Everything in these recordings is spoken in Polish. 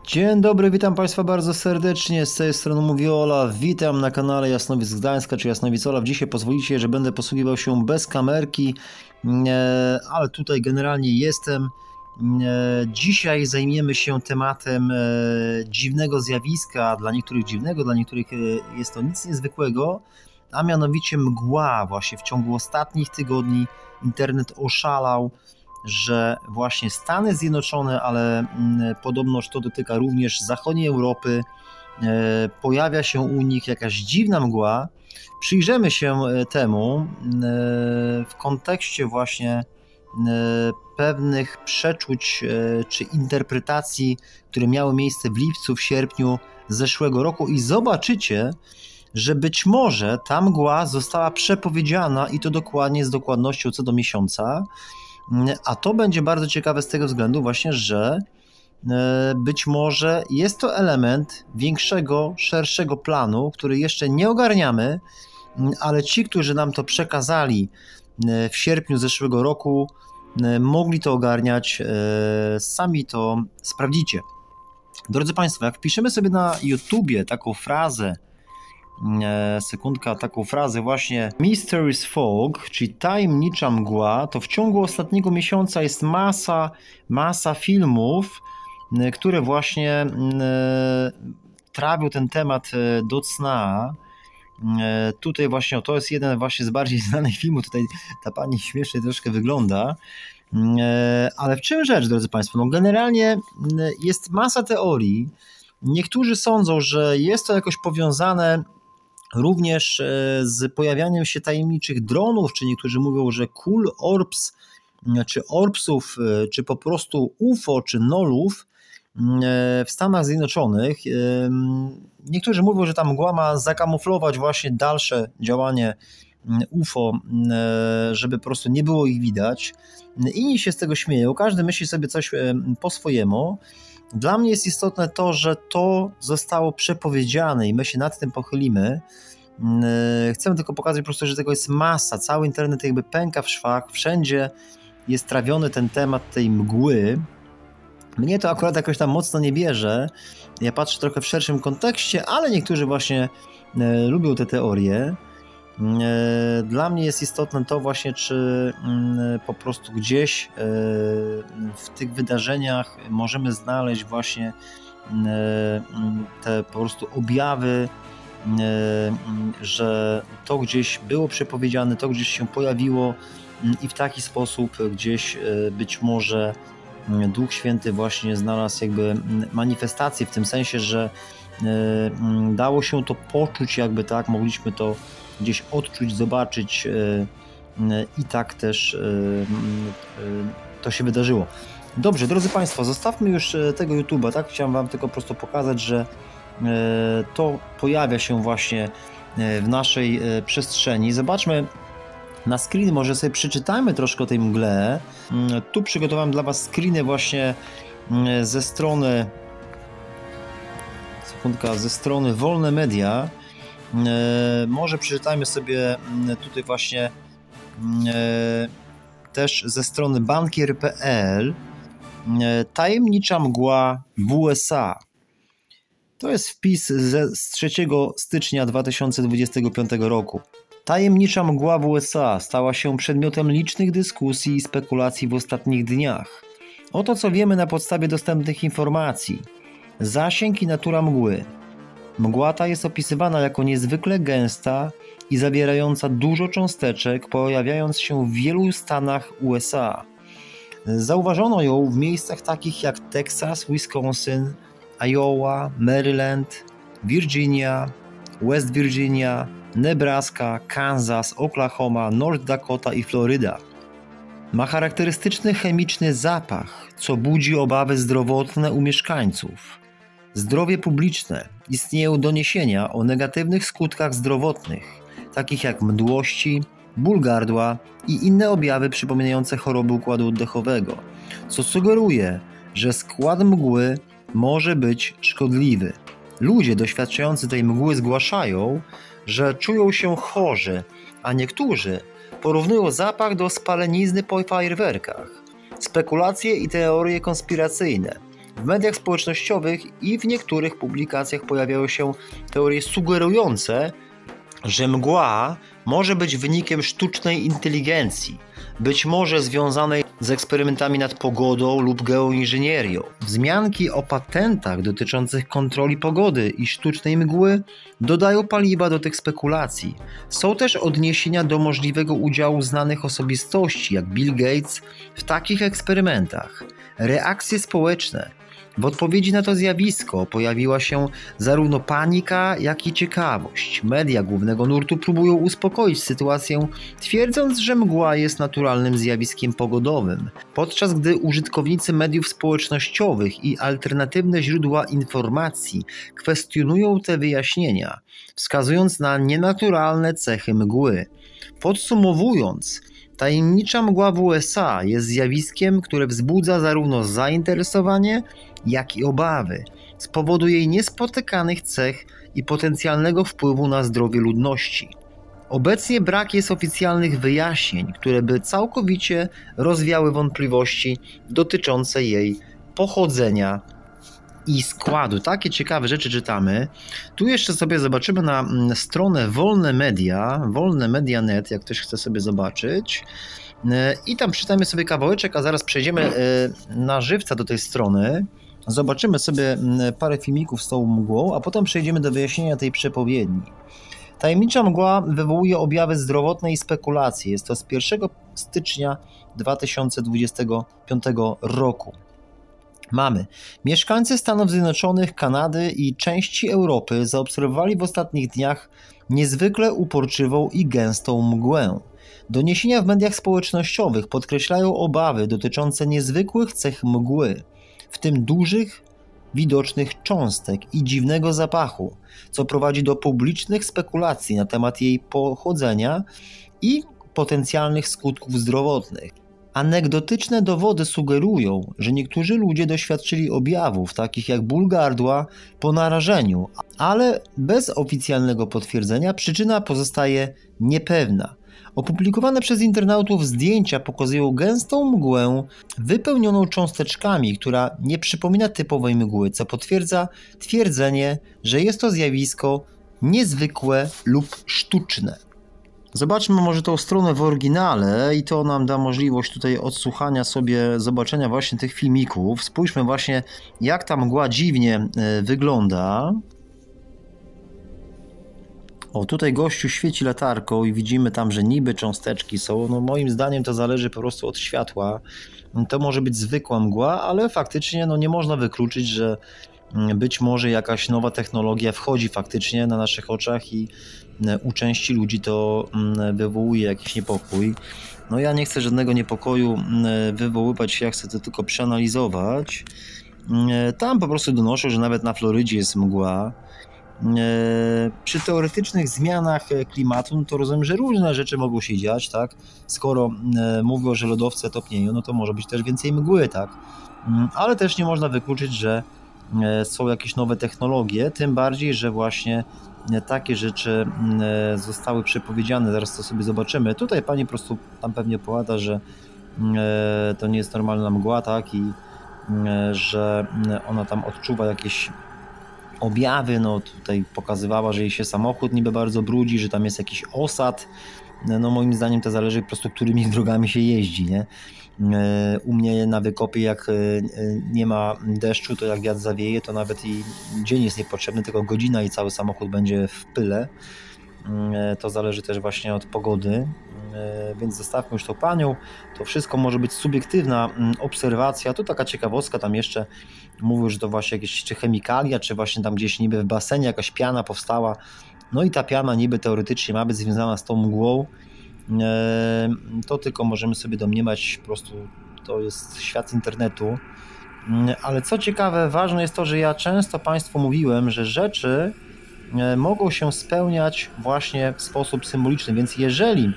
Dzień dobry, witam Państwa bardzo serdecznie, z tej strony mówi Olaf, witam na kanale Jasnowic Gdańska, czy Jasnowic Olaf. Dzisiaj pozwolicie, że będę posługiwał się bez kamerki, ale tutaj generalnie jestem. Dzisiaj zajmiemy się tematem dziwnego zjawiska, dla niektórych dziwnego, dla niektórych jest to nic niezwykłego, a mianowicie mgła. Właśnie w ciągu ostatnich tygodni internet oszalał, że właśnie Stany Zjednoczone, ale podobnoż to dotyka również zachodniej Europy, pojawia się u nich jakaś dziwna mgła. Przyjrzymy się temu w kontekście właśnie pewnych przeczuć czy interpretacji, które miały miejsce w lipcu, w sierpniu zeszłego roku i zobaczycie, że być może ta mgła została przepowiedziana i to dokładnie z dokładnością co do miesiąca. A to będzie bardzo ciekawe z tego względu właśnie, że być może jest to element większego, szerszego planu, który jeszcze nie ogarniamy, ale ci, którzy nam to przekazali w sierpniu zeszłego roku, mogli to ogarniać, sami to sprawdzicie. Drodzy Państwo, jak wpiszemy sobie na YouTubie taką frazę, taką frazę właśnie Mysterious Fog, czyli tajemnicza mgła, to w ciągu ostatniego miesiąca jest masa filmów, które właśnie trawią ten temat do cna. Tutaj właśnie to jest jeden właśnie z bardziej znanych filmów, tutaj ta pani śmiesznie troszkę wygląda, ale w czym rzecz, drodzy Państwo? No generalnie jest masa teorii. Niektórzy sądzą, że jest to jakoś powiązane również z pojawianiem się tajemniczych dronów, czy niektórzy mówią, że cool orbs, czy orbsów, czy po prostu UFO, czy NOL-ów w Stanach Zjednoczonych. Niektórzy mówią, że ta mgła ma zakamuflować właśnie dalsze działanie UFO, żeby po prostu nie było ich widać. Inni się z tego śmieją, każdy myśli sobie coś po swojemu. Dla mnie jest istotne to, że to zostało przepowiedziane i my się nad tym pochylimy. Chcę tylko pokazać po prostu, że tego jest masa. Cały internet jakby pęka w szwach. Wszędzie jest trawiony ten temat tej mgły. Mnie to akurat jakoś tam mocno nie bierze. Ja patrzę trochę w szerszym kontekście, ale niektórzy właśnie lubią te teorie. Dla mnie jest istotne to właśnie, czy po prostu gdzieś w tych wydarzeniach możemy znaleźć właśnie te po prostu objawy, że to gdzieś było przepowiedziane, to gdzieś się pojawiło i w taki sposób gdzieś być może Duch Święty właśnie znalazł jakby manifestację w tym sensie, że dało się to poczuć jakby tak, mogliśmy to gdzieś odczuć, zobaczyć i tak też to się wydarzyło. Dobrze, drodzy Państwo, zostawmy już tego YouTube'a, tak? Chciałem Wam tylko po prostu pokazać, że to pojawia się właśnie w naszej przestrzeni. Zobaczmy na screen, może sobie przeczytajmy troszkę o tej mgle. Tu przygotowałem dla Was screeny właśnie ze strony, ze strony Wolne Media. Może przeczytajmy sobie tutaj właśnie też ze strony bankier.pl. Tajemnicza mgła w USA. To jest wpis z 3 stycznia 2025 roku. Tajemnicza mgła w USA stała się przedmiotem licznych dyskusji i spekulacji w ostatnich dniach. Oto co wiemy na podstawie dostępnych informacji. Zasięg i natura mgły. Mgła ta jest opisywana jako niezwykle gęsta i zawierająca dużo cząsteczek, pojawiając się w wielu stanach USA. Zauważono ją w miejscach takich jak Teksas, Wisconsin, Iowa, Maryland, Virginia, West Virginia, Nebraska, Kansas, Oklahoma, North Dakota i Floryda. Ma charakterystyczny chemiczny zapach, co budzi obawy zdrowotne u mieszkańców. Zdrowie publiczne. Istnieją doniesienia o negatywnych skutkach zdrowotnych, takich jak mdłości, ból gardła i inne objawy przypominające choroby układu oddechowego, co sugeruje, że skład mgły może być szkodliwy. Ludzie doświadczający tej mgły zgłaszają, że czują się chorzy, a niektórzy porównują zapach do spalenizny po fajerwerkach. Spekulacje i teorie konspiracyjne. W mediach społecznościowych i w niektórych publikacjach pojawiały się teorie sugerujące, że mgła może być wynikiem sztucznej inteligencji, być może związanej z eksperymentami nad pogodą lub geoinżynierią. Wzmianki o patentach dotyczących kontroli pogody i sztucznej mgły dodają paliwa do tych spekulacji. Są też odniesienia do możliwego udziału znanych osobistości, jak Bill Gates, w takich eksperymentach. Reakcje społeczne. W odpowiedzi na to zjawisko pojawiła się zarówno panika, jak i ciekawość. Media głównego nurtu próbują uspokoić sytuację, twierdząc, że mgła jest naturalnym zjawiskiem pogodowym, podczas gdy użytkownicy mediów społecznościowych i alternatywne źródła informacji kwestionują te wyjaśnienia, wskazując na nienaturalne cechy mgły. Podsumowując, tajemnicza mgła w USA jest zjawiskiem, które wzbudza zarówno zainteresowanie, jak i obawy z powodu jej niespotykanych cech i potencjalnego wpływu na zdrowie ludności. Obecnie brak jest oficjalnych wyjaśnień, które by całkowicie rozwiały wątpliwości dotyczące jej pochodzenia i składu. Takie ciekawe rzeczy czytamy. Tu jeszcze sobie zobaczymy na stronę Wolne Media.net, jak ktoś chce sobie zobaczyć. I tam czytamy sobie kawałeczek, a zaraz przejdziemy na żywca do tej strony. Zobaczymy sobie parę filmików z tą mgłą, a potem przejdziemy do wyjaśnienia tej przepowiedni. Tajemnicza mgła wywołuje objawy zdrowotne i spekulacje. Jest to z 1 stycznia 2025 roku. Mamy. Mieszkańcy Stanów Zjednoczonych, Kanady i części Europy zaobserwowali w ostatnich dniach niezwykle uporczywą i gęstą mgłę. Doniesienia w mediach społecznościowych podkreślają obawy dotyczące niezwykłych cech mgły, w tym dużych, widocznych cząstek i dziwnego zapachu, co prowadzi do publicznych spekulacji na temat jej pochodzenia i potencjalnych skutków zdrowotnych. Anegdotyczne dowody sugerują, że niektórzy ludzie doświadczyli objawów takich jak ból gardła po narażeniu, ale bez oficjalnego potwierdzenia przyczyna pozostaje niepewna. Opublikowane przez internautów zdjęcia pokazują gęstą mgłę wypełnioną cząsteczkami, która nie przypomina typowej mgły, co potwierdza twierdzenie, że jest to zjawisko niezwykłe lub sztuczne. Zobaczmy może tą stronę w oryginale i to nam da możliwość tutaj odsłuchania sobie, zobaczenia właśnie tych filmików. Spójrzmy właśnie, jak ta mgła dziwnie wygląda. O, tutaj gościu świeci latarką i widzimy tam, że niby cząsteczki są. No moim zdaniem to zależy po prostu od światła. To może być zwykła mgła, ale faktycznie no nie można wykluczyć, że być może jakaś nowa technologia wchodzi faktycznie na naszych oczach i u części ludzi to wywołuje jakiś niepokój. No ja nie chcę żadnego niepokoju wywoływać, ja chcę to tylko przeanalizować. Tam po prostu donoszą, że nawet na Florydzie jest mgła. Przy teoretycznych zmianach klimatu, no to rozumiem, że różne rzeczy mogą się dziać, tak? Skoro mówią, że lodowce topnieją, no to może być też więcej mgły, tak? Ale też nie można wykluczyć, że są jakieś nowe technologie, tym bardziej, że właśnie takie rzeczy zostały przepowiedziane, zaraz to sobie zobaczymy. Tutaj pani po prostu tam pewnie powiada, że to nie jest normalna mgła, tak? I że ona tam odczuwa jakieś objawy, no tutaj pokazywała, że jej się samochód niby bardzo brudzi, że tam jest jakiś osad. No moim zdaniem to zależy po prostu, którymi drogami się jeździ, nie? U mnie na wykopie, jak nie ma deszczu, to jak wiatr zawieje, to nawet i dzień jest niepotrzebny, tylko godzina i cały samochód będzie w pyle. To zależy też właśnie od pogody, więc zostawmy już tą panią. To wszystko może być subiektywna obserwacja. Tu taka ciekawostka, tam jeszcze mówił, że to właśnie jakieś czy chemikalia, czy właśnie tam gdzieś niby w basenie jakaś piana powstała. No i ta piana niby teoretycznie ma być związana z tą mgłą. To tylko możemy sobie domniemać, po prostu to jest świat internetu. Ale co ciekawe, ważne jest to, że ja często Państwu mówiłem, że rzeczy mogą się spełniać właśnie w sposób symboliczny, więc jeżeli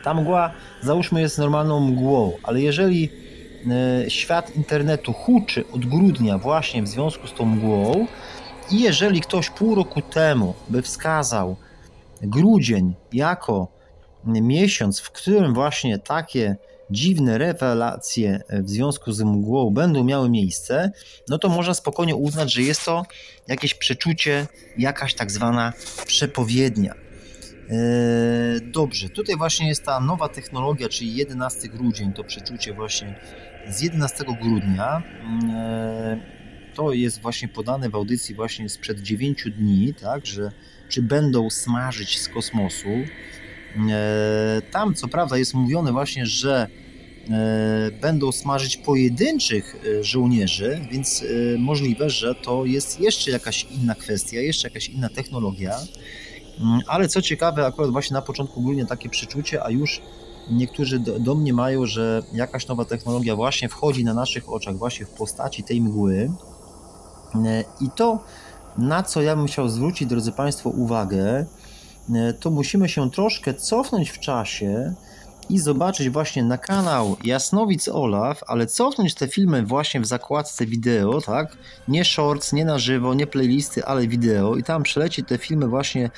ta mgła, załóżmy, jest normalną mgłą, ale jeżeli świat internetu huczy od grudnia właśnie w związku z tą mgłą i jeżeli ktoś pół roku temu by wskazał grudzień jako miesiąc, w którym właśnie takie dziwne rewelacje w związku z mgłą będą miały miejsce, no to można spokojnie uznać, że jest to jakieś przeczucie, jakaś tak zwana przepowiednia. Dobrze, tutaj właśnie jest ta nowa technologia, czyli 11 grudzień, to przeczucie właśnie z 11 grudnia. To jest właśnie podane w audycji właśnie sprzed 9 dni, tak, że czy będą smażyć z kosmosu. Tam co prawda jest mówione właśnie, że będą smażyć pojedynczych żołnierzy, więc możliwe, że to jest jeszcze jakaś inna kwestia, jeszcze jakaś inna technologia. Ale co ciekawe, akurat właśnie na początku grudnia takie przeczucie, a już niektórzy domniemają, że jakaś nowa technologia właśnie wchodzi na naszych oczach właśnie w postaci tej mgły. I to, na co ja bym chciał zwrócić, drodzy Państwo, uwagę, to musimy się troszkę cofnąć w czasie i zobaczyć właśnie na kanał Jasnowic Olaf, ale cofnąć te filmy właśnie w zakładce wideo, tak? Nie shorts, nie na żywo, nie playlisty, ale wideo i tam przelecieć te filmy właśnie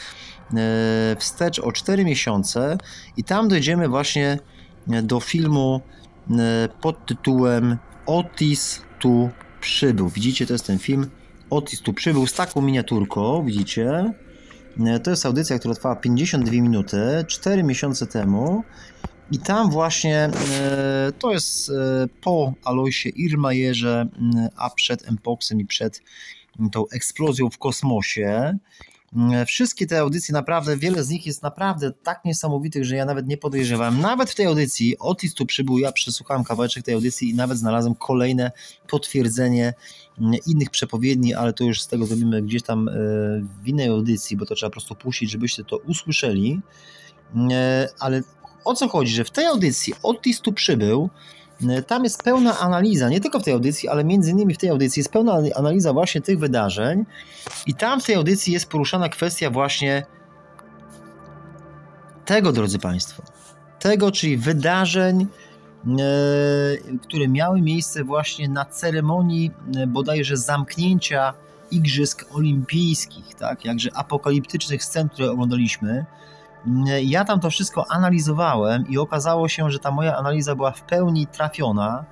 wstecz o 4 miesiące i tam dojdziemy właśnie do filmu pod tytułem Otis tu przybył. Widzicie, to jest ten film Otis tu przybył z taką miniaturką, widzicie? To jest audycja, która trwała 52 minuty, 4 miesiące temu. I tam właśnie to jest po Aloysie Irmajerze, a przed Mpoxem i przed tą eksplozją w kosmosie. Wszystkie te audycje naprawdę, wiele z nich jest naprawdę tak niesamowitych, że ja nawet nie podejrzewałem. Nawet w tej audycji Otis tu przybył, ja przesłuchałem kawałeczek tej audycji i nawet znalazłem kolejne potwierdzenie innych przepowiedni, ale to już z tego zrobimy gdzieś tam w innej audycji, bo to trzeba po prostu puścić, żebyście to usłyszeli. Ale o co chodzi, że w tej audycji Otis tu przybył, tam jest pełna analiza, nie tylko w tej audycji, ale między innymi w tej audycji jest pełna analiza właśnie tych wydarzeń i tam w tej audycji jest poruszana kwestia właśnie tego, drodzy Państwo, tego, czyli wydarzeń, które miały miejsce właśnie na ceremonii bodajże zamknięcia Igrzysk Olimpijskich, tak, jakże apokaliptycznych scen, które oglądaliśmy. Ja tam to wszystko analizowałem i okazało się, że ta moja analiza była w pełni trafiona,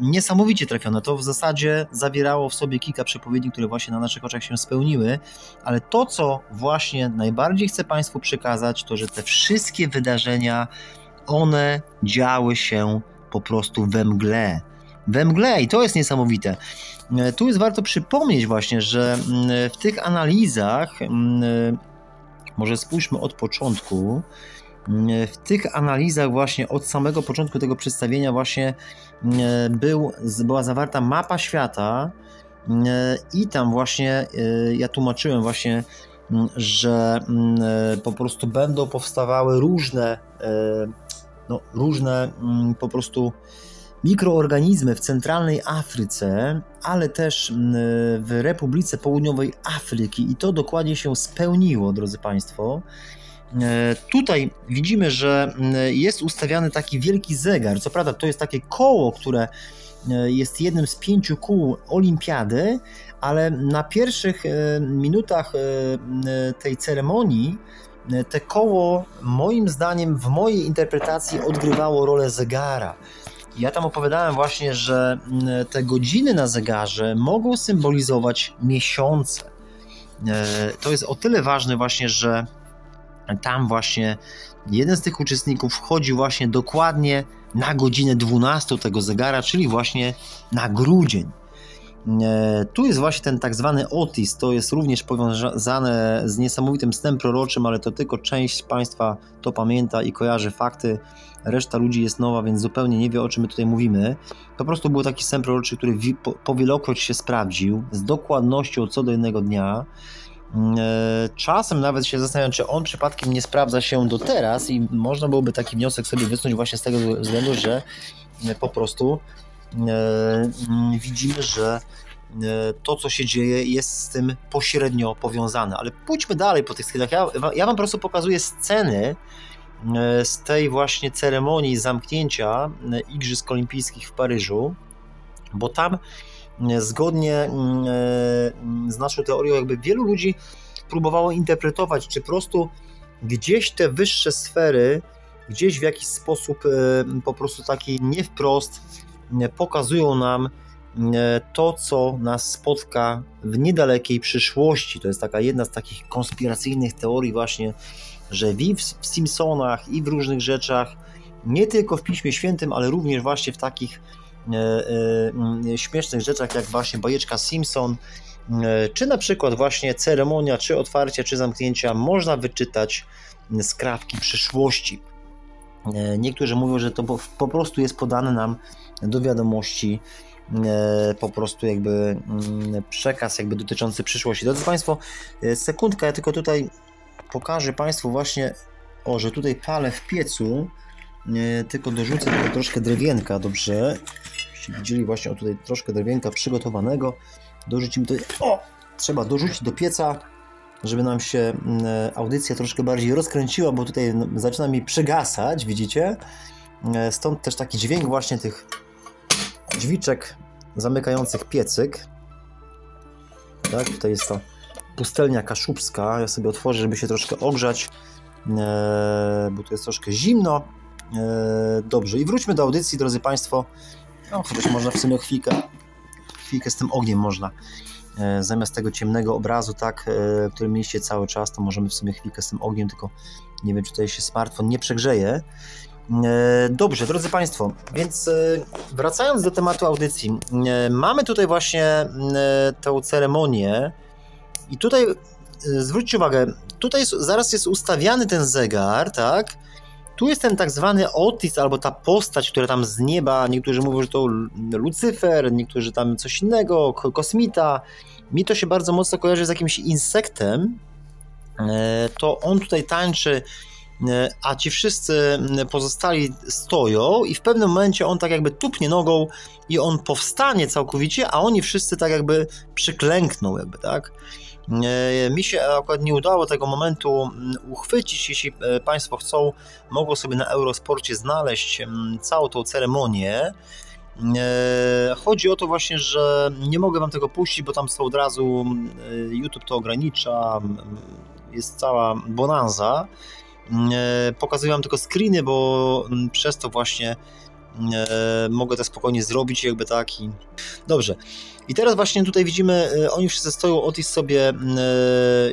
niesamowicie trafiona. To w zasadzie zawierało w sobie kilka przepowiedni, które właśnie na naszych oczach się spełniły, ale to, co właśnie najbardziej chcę Państwu przekazać, to, że te wszystkie wydarzenia, one działy się po prostu we mgle. We mgle i to jest niesamowite. Tu jest warto przypomnieć właśnie, że w tych analizach, może spójrzmy od początku, w tych analizach właśnie od samego początku tego przedstawienia właśnie była zawarta mapa świata i tam właśnie ja tłumaczyłem właśnie, że po prostu będą powstawały różne po prostu mikroorganizmy w centralnej Afryce, ale też w Republice Południowej Afryki i to dokładnie się spełniło, drodzy Państwo. Tutaj widzimy, że jest ustawiany taki wielki zegar. Co prawda to jest takie koło, które jest jednym z 5 kół olimpiady, ale na pierwszych minutach tej ceremonii te koło, moim zdaniem, w mojej interpretacji odgrywało rolę zegara. Ja tam opowiadałem właśnie, że te godziny na zegarze mogą symbolizować miesiące. To jest o tyle ważne właśnie, że tam właśnie jeden z tych uczestników wchodzi właśnie dokładnie na godzinę 12 tego zegara, czyli właśnie na grudzień. Tu jest właśnie ten tak zwany Otis, to jest również powiązane z niesamowitym snem proroczym, ale to tylko część z Państwa to pamięta i kojarzy fakty, reszta ludzi jest nowa, więc zupełnie nie wie, o czym my tutaj mówimy. Po prostu był taki sen proroczy, który powielokroć się sprawdził, z dokładnością co do jednego dnia. Czasem nawet się zastanawiam, czy on przypadkiem nie sprawdza się do teraz i można byłoby taki wniosek sobie wysnuć właśnie z tego względu, że po prostu widzimy, że to, co się dzieje, jest z tym pośrednio powiązane. Ale pójdźmy dalej po tych skedach. Ja Wam po prostu pokazuję sceny z tej właśnie ceremonii zamknięcia Igrzysk Olimpijskich w Paryżu, bo tam zgodnie z naszą teorią jakby wielu ludzi próbowało interpretować, czy po prostu gdzieś te wyższe sfery gdzieś w jakiś sposób po prostu taki nie wprost pokazują nam to, co nas spotka w niedalekiej przyszłości. To jest taka jedna z takich konspiracyjnych teorii właśnie, że w Simpsonach i w różnych rzeczach, nie tylko w Piśmie Świętym, ale również właśnie w takich śmiesznych rzeczach jak właśnie bajeczka Simpson, czy na przykład właśnie ceremonia, czy otwarcia, czy zamknięcia, można wyczytać skrawki przyszłości. Niektórzy mówią, że to po prostu jest podane nam do wiadomości po prostu jakby przekaz jakby dotyczący przyszłości. Drodzy Państwo, sekundkę, ja tylko tutaj pokażę Państwu właśnie, że tutaj palę w piecu, tylko dorzucę tutaj troszkę drewienka, dobrze? Jeśli widzieli właśnie, tutaj troszkę drewienka przygotowanego, dorzucimy tutaj, trzeba dorzucić do pieca, żeby nam się audycja troszkę bardziej rozkręciła, bo tutaj zaczyna mi przygasać, widzicie? Stąd też taki dźwięk właśnie tych drzwiczek zamykających piecyk. Tak, tutaj jest to pustelnia kaszubska. Ja sobie otworzę, żeby się troszkę ogrzać, bo tu jest troszkę zimno. Dobrze, i wróćmy do audycji, drodzy Państwo. No, chociaż można w sumie chwilkę z tym ogniem można. Zamiast tego ciemnego obrazu, tak, który mieliście cały czas, to możemy w sumie chwilkę z tym ogniem, tylko nie wiem, czy tutaj się smartfon nie przegrzeje. Dobrze, drodzy Państwo, więc wracając do tematu audycji, mamy tutaj właśnie tę ceremonię i tutaj zwróćcie uwagę, tutaj zaraz jest ustawiany ten zegar, tak? Tu jest ten tak zwany Otis, albo ta postać, która tam z nieba, niektórzy mówią, że to Lucyfer, niektórzy tam coś innego, kosmita. Mi to się bardzo mocno kojarzy z jakimś insektem, to on tutaj tańczy, a ci wszyscy pozostali stoją i w pewnym momencie on tak jakby tupnie nogą i on powstanie całkowicie, a oni wszyscy tak jakby przyklękną jakby, tak? Mi się akurat nie udało tego momentu uchwycić. Jeśli Państwo chcą, mogą sobie na Eurosporcie znaleźć całą tą ceremonię. Chodzi o to właśnie, że nie mogę Wam tego puścić, bo tam są od razu, YouTube to ogranicza, jest cała bonanza. Pokazuję Wam tylko screeny, bo przez to właśnie mogę to spokojnie zrobić jakby tak i... Dobrze. I teraz właśnie tutaj widzimy, oni wszyscy stoją, Otis sobie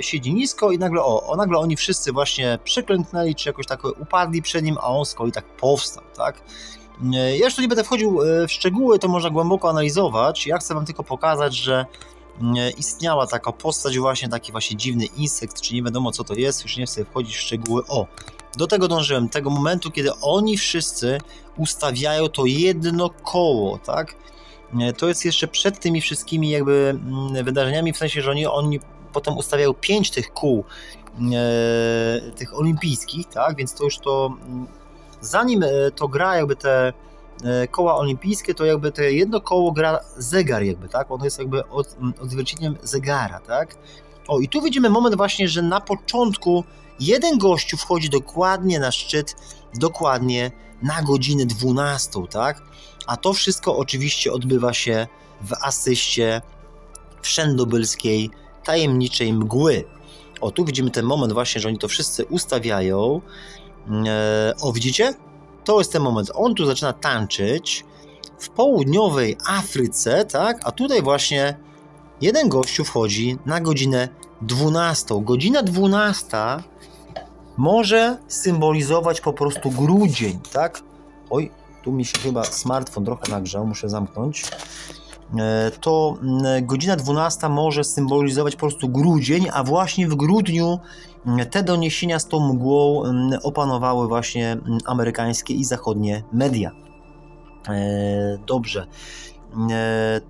siedzi nisko i nagle nagle oni wszyscy właśnie przyklęknęli, czy jakoś tak upadli przed nim, a on z kolei tak powstał, tak? Ja już tu nie będę wchodził w szczegóły, to można głęboko analizować. Ja chcę Wam tylko pokazać, że istniała taka postać właśnie, taki właśnie dziwny insekt, czy nie wiadomo co to jest, już nie chcę wchodzić w szczegóły. Do tego dążyłem, tego momentu, kiedy oni wszyscy ustawiają to jedno koło, tak? To jest jeszcze przed tymi wszystkimi jakby wydarzeniami, w sensie, że oni potem ustawiają 5 tych kół, tych olimpijskich, tak? Więc to już to, zanim to gra jakby te koła olimpijskie, to jakby to jedno koło gra zegar jakby, tak? Ono jest jakby odzwierciedleniem zegara, tak? I tu widzimy moment właśnie, że na początku jeden gościu wchodzi dokładnie na szczyt, dokładnie na godzinę 12, tak? A to wszystko oczywiście odbywa się w asyście wszędobylskiej, tajemniczej mgły. Tu widzimy ten moment właśnie, że oni to wszyscy ustawiają. Widzicie? To jest ten moment. On tu zaczyna tańczyć w południowej Afryce, tak? A tutaj właśnie jeden gościu wchodzi na godzinę 12. Godzina 12 może symbolizować po prostu grudzień, tak? Tu mi się chyba smartfon trochę nagrzał, muszę zamknąć. To godzina 12 może symbolizować po prostu grudzień, a właśnie w grudniu te doniesienia z tą mgłą opanowały właśnie amerykańskie i zachodnie media. Dobrze.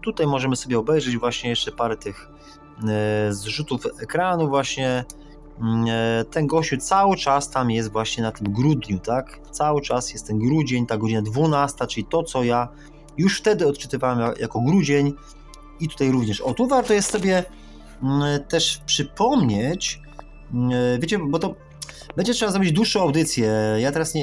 Tutaj możemy sobie obejrzeć właśnie jeszcze parę tych zrzutów ekranu właśnie. Ten gościu cały czas tam jest właśnie na tym grudniu, tak? Cały czas jest ten grudzień, ta godzina 12, czyli to, co ja już wtedy odczytywałem jako grudzień i tutaj również. Tu warto jest sobie też przypomnieć, wiecie, bo to będzie trzeba zrobić dłuższą audycję. Ja teraz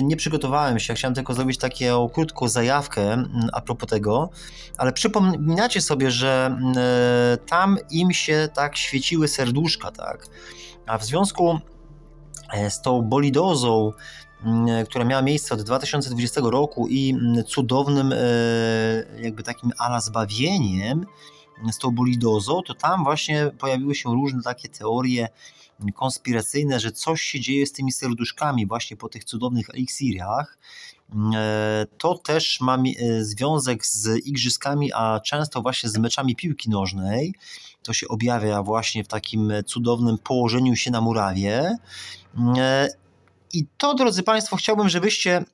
nie przygotowałem się, chciałem tylko zrobić taką krótką zajawkę a propos tego, ale przypominacie sobie, że tam im się tak świeciły serduszka, tak? A w związku z tą bolidozą która miała miejsce od 2020 roku i cudownym jakby takim ala zbawieniem z tą bolidozą, to tam właśnie pojawiły się różne takie teorie konspiracyjne, że coś się dzieje z tymi serduszkami właśnie po tych cudownych eliksirach. To też ma związek z igrzyskami, a często właśnie z meczami piłki nożnej. To się objawia właśnie w takim cudownym położeniu się na murawie. I to, drodzy Państwo, chciałbym, żebyście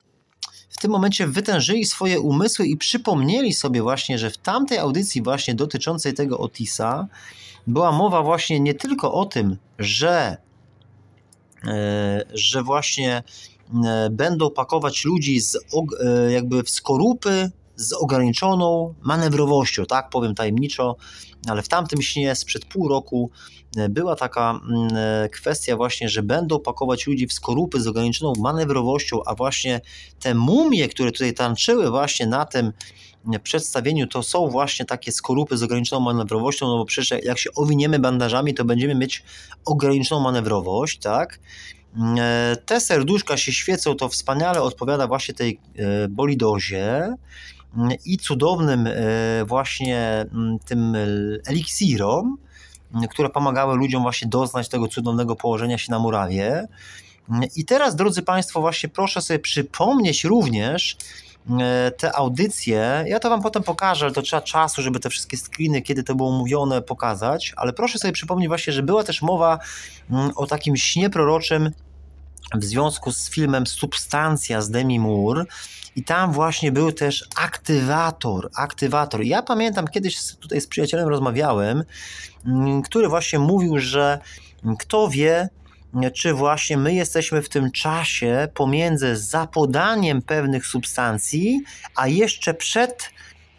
w tym momencie wytężyli swoje umysły i przypomnieli sobie właśnie, że w tamtej audycji właśnie dotyczącej tego Otisa była mowa właśnie nie tylko o tym, że właśnie będą pakować ludzi jakby w skorupy z ograniczoną manewrowością, tak powiem tajemniczo, ale w tamtym śnie sprzed pół roku była taka kwestia właśnie, że będą pakować ludzi w skorupy z ograniczoną manewrowością, a właśnie te mumie, które tutaj tańczyły właśnie na tym przedstawieniu, to są właśnie takie skorupy z ograniczoną manewrowością, no bo przecież jak się owiniemy bandażami, to będziemy mieć ograniczoną manewrowość, tak? Te serduszka się świecą, to wspaniale odpowiada właśnie tej bolidozie i cudownym właśnie tym eliksirom, które pomagały ludziom właśnie doznać tego cudownego położenia się na murawie. I teraz, drodzy Państwo, właśnie proszę sobie przypomnieć również te audycje. Ja to Wam potem pokażę, ale to trzeba czasu, żeby te wszystkie screeny, kiedy to było mówione, pokazać, ale proszę sobie przypomnieć właśnie, że była też mowa o takim śnie proroczym w związku z filmem Substancja z Demi Moore i tam właśnie był też aktywator. Ja pamiętam, kiedyś tutaj z przyjacielem rozmawiałem, który właśnie mówił, że kto wie, czy właśnie my jesteśmy w tym czasie pomiędzy zapodaniem pewnych substancji, a jeszcze przed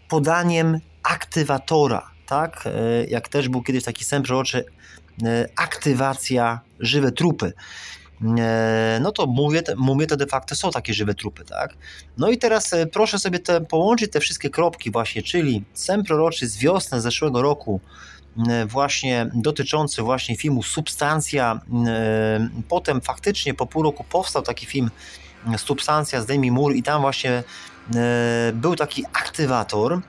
podaniem aktywatora, tak? Jak też był kiedyś taki sen proroczy, aktywacja żywe trupy. No to mówię, to de facto są takie żywe trupy, tak? No i teraz proszę sobie połączyć te wszystkie kropki właśnie, czyli sen proroczy z wiosny zeszłego roku, właśnie dotyczący właśnie filmu Substancja, potem faktycznie po pół roku powstał taki film Substancja z Demi Moore i tam właśnie był taki aktywator.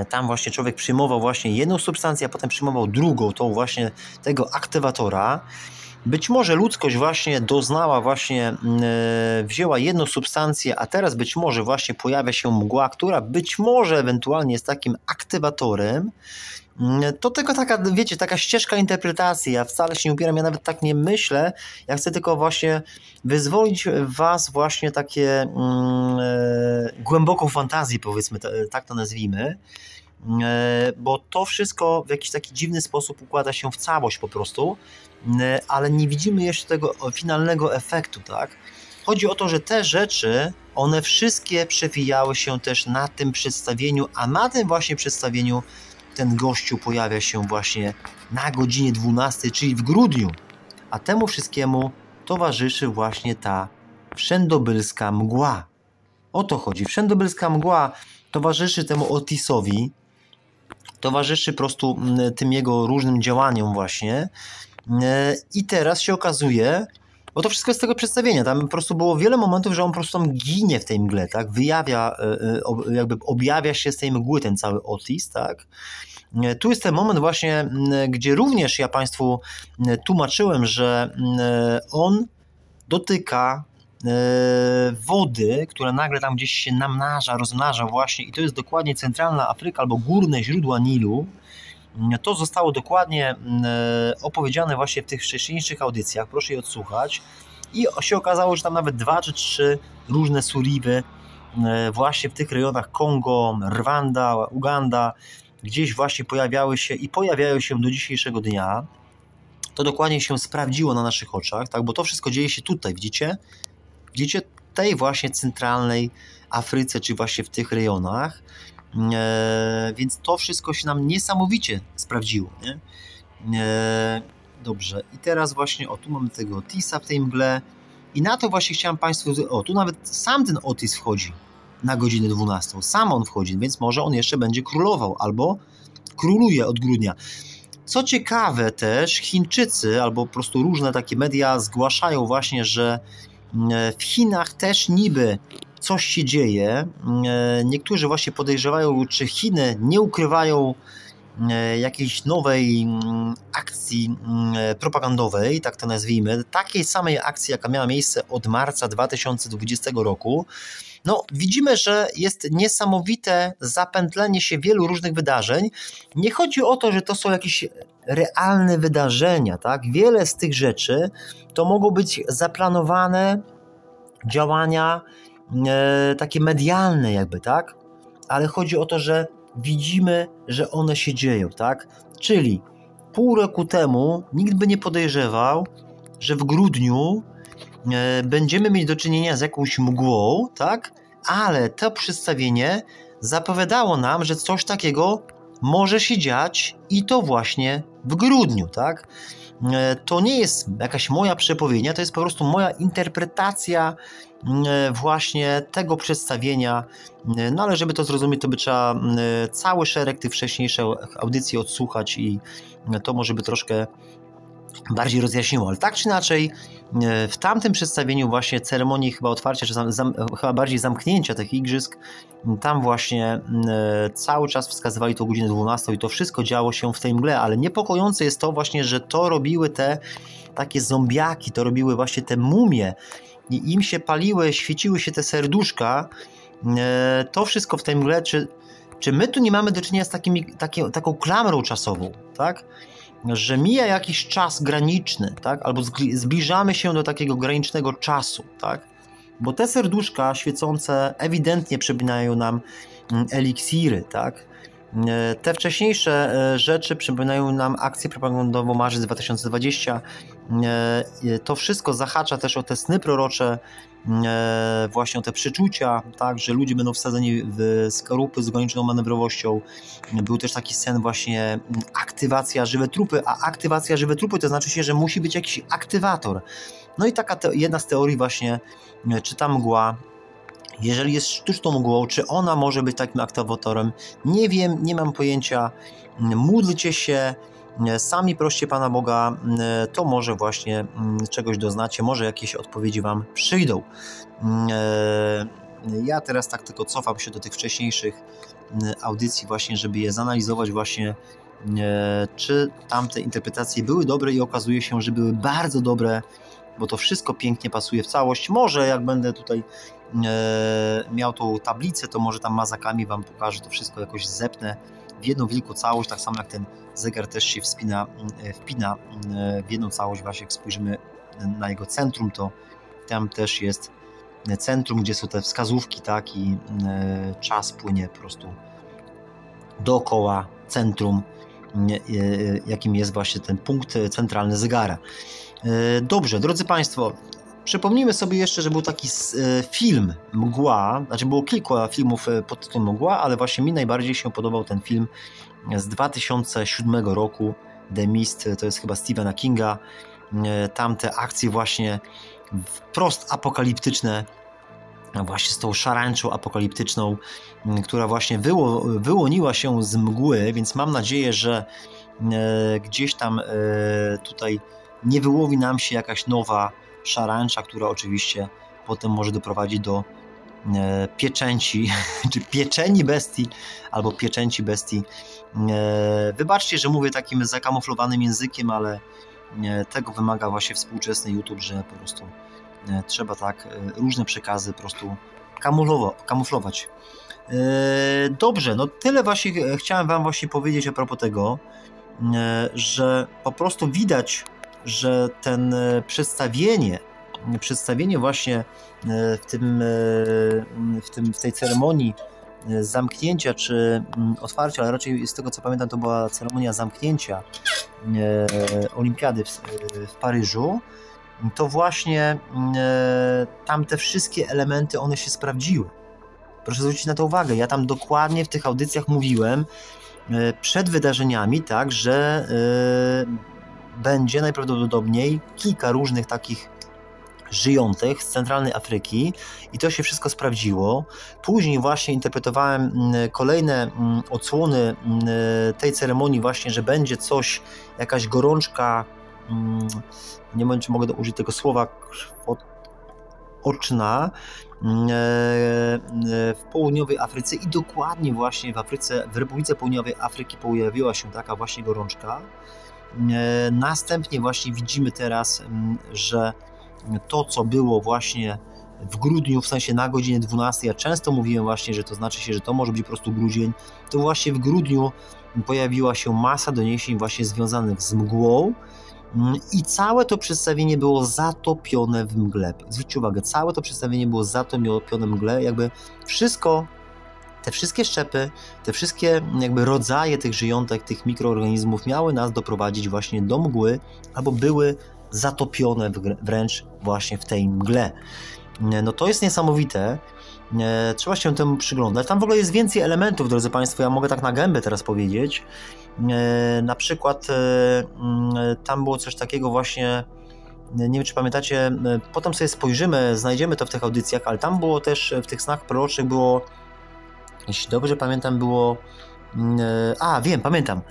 Tam właśnie człowiek przyjmował właśnie jedną substancję, a potem przyjmował drugą, tą właśnie tego aktywatora. Być może ludzkość właśnie doznała właśnie, wzięła jedną substancję, a teraz być może właśnie pojawia się mgła, która być może ewentualnie jest takim aktywatorem. To tylko taka, wiecie, taka ścieżka interpretacji. Ja wcale się nie upieram, ja nawet tak nie myślę. Ja chcę tylko właśnie wyzwolić w Was właśnie takie głęboką fantazję, powiedzmy, tak to nazwijmy. Bo to wszystko w jakiś taki dziwny sposób układa się w całość po prostu, ale nie widzimy jeszcze tego finalnego efektu, tak? Chodzi o to, że te rzeczy, one wszystkie przewijały się też na tym przedstawieniu, a na tym właśnie przedstawieniu ten gościu pojawia się właśnie na godzinie 12, czyli w grudniu, a temu wszystkiemu towarzyszy właśnie ta wszędobylska mgła. O to chodzi. Wszędobylska mgła towarzyszy temu Otisowi, towarzyszy po prostu tym jego różnym działaniom właśnie i teraz się okazuje, bo to wszystko jest z tego przedstawienia, tam po prostu było wiele momentów, że on po prostu tam ginie w tej mgle, tak, jakby objawia się z tej mgły ten cały Otis, tak. Tu jest ten moment właśnie, gdzie również ja Państwu tłumaczyłem, że on dotyka wody, która nagle tam gdzieś się rozmnaża właśnie i to jest dokładnie centralna Afryka albo górne źródła Nilu. To zostało dokładnie opowiedziane właśnie w tych wcześniejszych audycjach, proszę je odsłuchać i się okazało, że tam nawet 2 czy 3 różne suriwy właśnie w tych rejonach Kongo, Rwanda, Uganda gdzieś właśnie pojawiały się i pojawiają się do dzisiejszego dnia. To dokładnie się sprawdziło na naszych oczach, tak? Bo to wszystko dzieje się tutaj, widzicie? Widzicie? Tej właśnie centralnej Afryce, czy właśnie w tych rejonach. Więc to wszystko się nam niesamowicie sprawdziło, nie? Dobrze, i teraz właśnie, tu mamy tego Otisa w tej mgle i na to właśnie chciałem Państwu, tu nawet sam ten Otis wchodzi na godzinę 12, sam on wchodzi, więc może on jeszcze będzie królował, albo króluje od grudnia. Co ciekawe też, Chińczycy, albo po prostu różne takie media zgłaszają właśnie, że W Chinach też niby coś się dzieje. Niektórzy właśnie podejrzewają, czy Chiny nie ukrywają jakiejś nowej akcji propagandowej, tak to nazwijmy, takiej samej akcji, jaka miała miejsce od marca 2020 roku. No, widzimy, że jest niesamowite zapętlenie się wielu różnych wydarzeń. Nie chodzi o to, że to są jakieś realne wydarzenia, tak? Wiele z tych rzeczy to mogą być zaplanowane działania takie medialne jakby, tak? Ale chodzi o to, że widzimy, że one się dzieją, tak? Czyli pół roku temu nikt by nie podejrzewał, że w grudniu będziemy mieć do czynienia z jakąś mgłą, tak? Ale to przedstawienie zapowiadało nam, że coś takiego może się dziać i to właśnie w grudniu, tak? To nie jest jakaś moja przepowiednia, to jest po prostu moja interpretacja właśnie tego przedstawienia. No ale żeby to zrozumieć, to by trzeba cały szereg tych wcześniejszych audycji odsłuchać i to może by troszkę bardziej rozjaśniło, ale tak czy inaczej w tamtym przedstawieniu właśnie ceremonii chyba otwarcia, czy chyba bardziej zamknięcia tych igrzysk, tam właśnie cały czas wskazywali to godzinę 12 i to wszystko działo się w tej mgle, ale niepokojące jest to właśnie, że to robiły te takie zombiaki, to robiły właśnie te mumie i im się paliły, świeciły się te serduszka, to wszystko w tej mgle, czy my tu nie mamy do czynienia z taką klamrą czasową, tak? Że mija jakiś czas graniczny, tak? Albo zbliżamy się do takiego granicznego czasu, tak? Bo te serduszka świecące ewidentnie przypominają nam eliksiry, tak? Te wcześniejsze rzeczy przypominają nam akcję propagandową marzec 2020. To wszystko zahacza też o te sny prorocze, właśnie o te przeczucia, tak, że ludzie będą wsadzeni w skorupy z ograniczoną manewrowością. Był też taki sen właśnie aktywacja żywe trupy, a aktywacja żywe trupy to znaczy się, że musi być jakiś aktywator. No i taka jedna z teorii właśnie, czy ta mgła, jeżeli jest sztuczną mgłą, czy ona może być takim aktywatorem, nie wiem, nie mam pojęcia. Módlcie się, sami proście Pana Boga, to może właśnie czegoś doznacie, może jakieś odpowiedzi Wam przyjdą. Ja teraz tak tylko cofam się do tych wcześniejszych audycji właśnie, żeby je zanalizować właśnie, czy tamte interpretacje były dobre i okazuje się, że były bardzo dobre, bo to wszystko pięknie pasuje w całość. Może jak będę tutaj miał tą tablicę, to może tam mazakami Wam pokażę, to wszystko jakoś zepnę w jedną wielką całość, tak samo jak ten zegar też się wpina w jedną całość. Właśnie jak spojrzymy na jego centrum, to tam też jest centrum, gdzie są te wskazówki, tak, i czas płynie po prostu dookoła centrum, jakim jest właśnie ten punkt centralny zegara. Dobrze, drodzy Państwo, przypomnijmy sobie jeszcze, że był taki film Mgła, znaczy było kilka filmów pod tytułem Mgła, ale właśnie mi najbardziej się podobał ten film z 2007 roku, The Mist, to jest chyba Stephena Kinga. Tamte akcje właśnie wprost apokaliptyczne, właśnie z tą szarańczą apokaliptyczną, która właśnie wyłoniła się z mgły, więc mam nadzieję, że gdzieś tam tutaj nie wyłowi nam się jakaś nowa szarańcza, która oczywiście potem może doprowadzić do pieczęci, czy pieczeni bestii, albo pieczęci bestii. Wybaczcie, że mówię takim zakamuflowanym językiem, ale tego wymaga właśnie współczesny YouTube, że po prostu trzeba tak różne przekazy po prostu kamuflować. Dobrze, no tyle właśnie chciałem Wam właśnie powiedzieć a propos tego, że po prostu widać, że ten przedstawienie właśnie w tej ceremonii zamknięcia czy otwarcia, ale raczej z tego co pamiętam to była ceremonia zamknięcia olimpiady w Paryżu, to właśnie tam te wszystkie elementy one się sprawdziły. Proszę zwrócić na to uwagę, ja tam dokładnie w tych audycjach mówiłem przed wydarzeniami, tak, że będzie najprawdopodobniej kilka różnych takich żyjących z centralnej Afryki i to się wszystko sprawdziło. Później właśnie interpretowałem kolejne odsłony tej ceremonii właśnie, że będzie coś, jakaś gorączka, nie wiem czy mogę użyć tego słowa, oczna w południowej Afryce i dokładnie właśnie w Afryce, w Republice Południowej Afryki pojawiła się taka właśnie gorączka. Następnie właśnie widzimy teraz, że to, co było właśnie w grudniu, w sensie na godzinie 12, ja często mówiłem właśnie, że to znaczy się, że to może być po prostu grudzień, to właśnie w grudniu pojawiła się masa doniesień właśnie związanych z mgłą i całe to przedstawienie było zatopione w mgle. Zwróćcie uwagę, całe to przedstawienie było zatopione w mgle, jakby wszystko, te wszystkie szczepy, te wszystkie jakby rodzaje tych żyjątek, tych mikroorganizmów miały nas doprowadzić właśnie do mgły, albo były zatopione wręcz właśnie w tej mgle. No to jest niesamowite, trzeba się temu przyglądać. Tam w ogóle jest więcej elementów, drodzy Państwo, ja mogę tak na gębę teraz powiedzieć. Na przykład tam było coś takiego właśnie, nie wiem czy pamiętacie, potem sobie spojrzymy, znajdziemy to w tych audycjach, ale tam było też w tych snach proroczych było, jeśli dobrze pamiętam, było, pamiętam,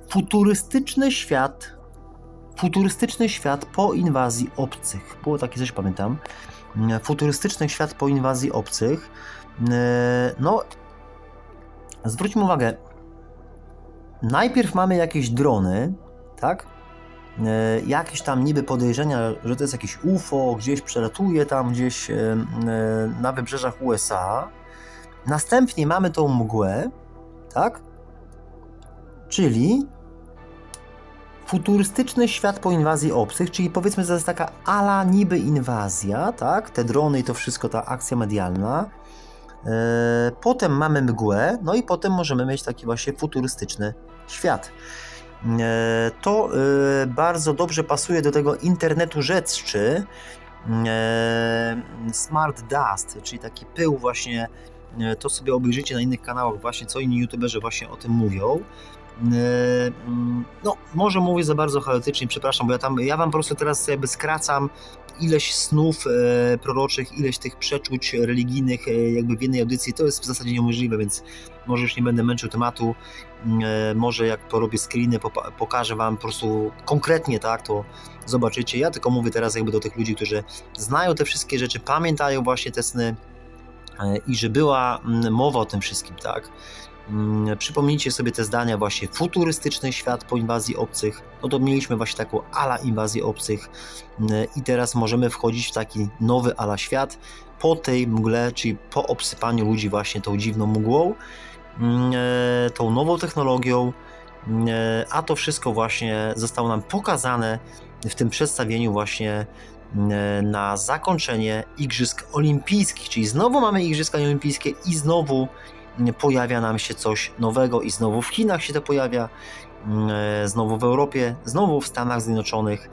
futurystyczny świat po inwazji obcych. Było takie coś, pamiętam. Futurystyczny świat po inwazji obcych. No, zwróćmy uwagę, najpierw mamy jakieś drony, tak? Jakieś tam niby podejrzenia, że to jest jakieś UFO, gdzieś przelatuje tam gdzieś na wybrzeżach USA. Następnie mamy tą mgłę, tak? Czyli futurystyczny świat po inwazji obcych, czyli powiedzmy, że to jest taka ala niby inwazja, tak? Te drony i to wszystko, ta akcja medialna. Potem mamy mgłę, no i potem możemy mieć taki właśnie futurystyczny świat. To bardzo dobrze pasuje do tego internetu rzeczy, Smart Dust, czyli taki pył właśnie, to sobie obejrzycie na innych kanałach właśnie, co inni youtuberzy właśnie o tym mówią. No, może mówię za bardzo chaotycznie, przepraszam, bo ja wam po prostu teraz jakby skracam ileś snów proroczych, ileś tych przeczuć religijnych jakby w jednej audycji, to jest w zasadzie niemożliwe, więc może już nie będę męczył tematu, może jak porobię screeny, pokażę wam po prostu konkretnie, tak, to zobaczycie. Ja tylko mówię teraz jakby do tych ludzi, którzy znają te wszystkie rzeczy, pamiętają właśnie te sny i że była mowa o tym wszystkim, tak. Przypomnijcie sobie te zdania właśnie, futurystyczny świat po inwazji obcych, no to mieliśmy właśnie taką ala inwazję obcych i teraz możemy wchodzić w taki nowy ala świat po tej mgle, czyli po obsypaniu ludzi właśnie tą dziwną mgłą, tą nową technologią, a to wszystko właśnie zostało nam pokazane w tym przedstawieniu właśnie na zakończenie Igrzysk Olimpijskich, czyli znowu mamy Igrzyska Olimpijskie i znowu pojawia nam się coś nowego i znowu w Chinach się to pojawia, znowu w Europie, znowu w Stanach Zjednoczonych,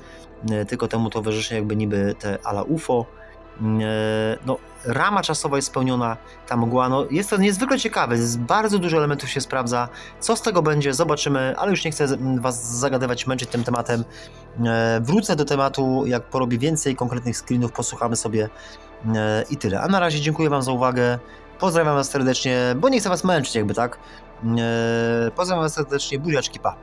tylko temu towarzyszy jakby niby te ala UFO. No, rama czasowa jest spełniona, ta mgła, no, jest to niezwykle ciekawe, bardzo dużo elementów się sprawdza, co z tego będzie, zobaczymy, ale już nie chcę was zagadywać, męczyć tym tematem. Wrócę do tematu, jak porobię więcej konkretnych screenów, posłuchamy sobie i tyle. A na razie dziękuję wam za uwagę. Pozdrawiam was serdecznie, bo nie chcę was męczyć jakby, tak? Pozdrawiam was serdecznie, buziaczki, pa!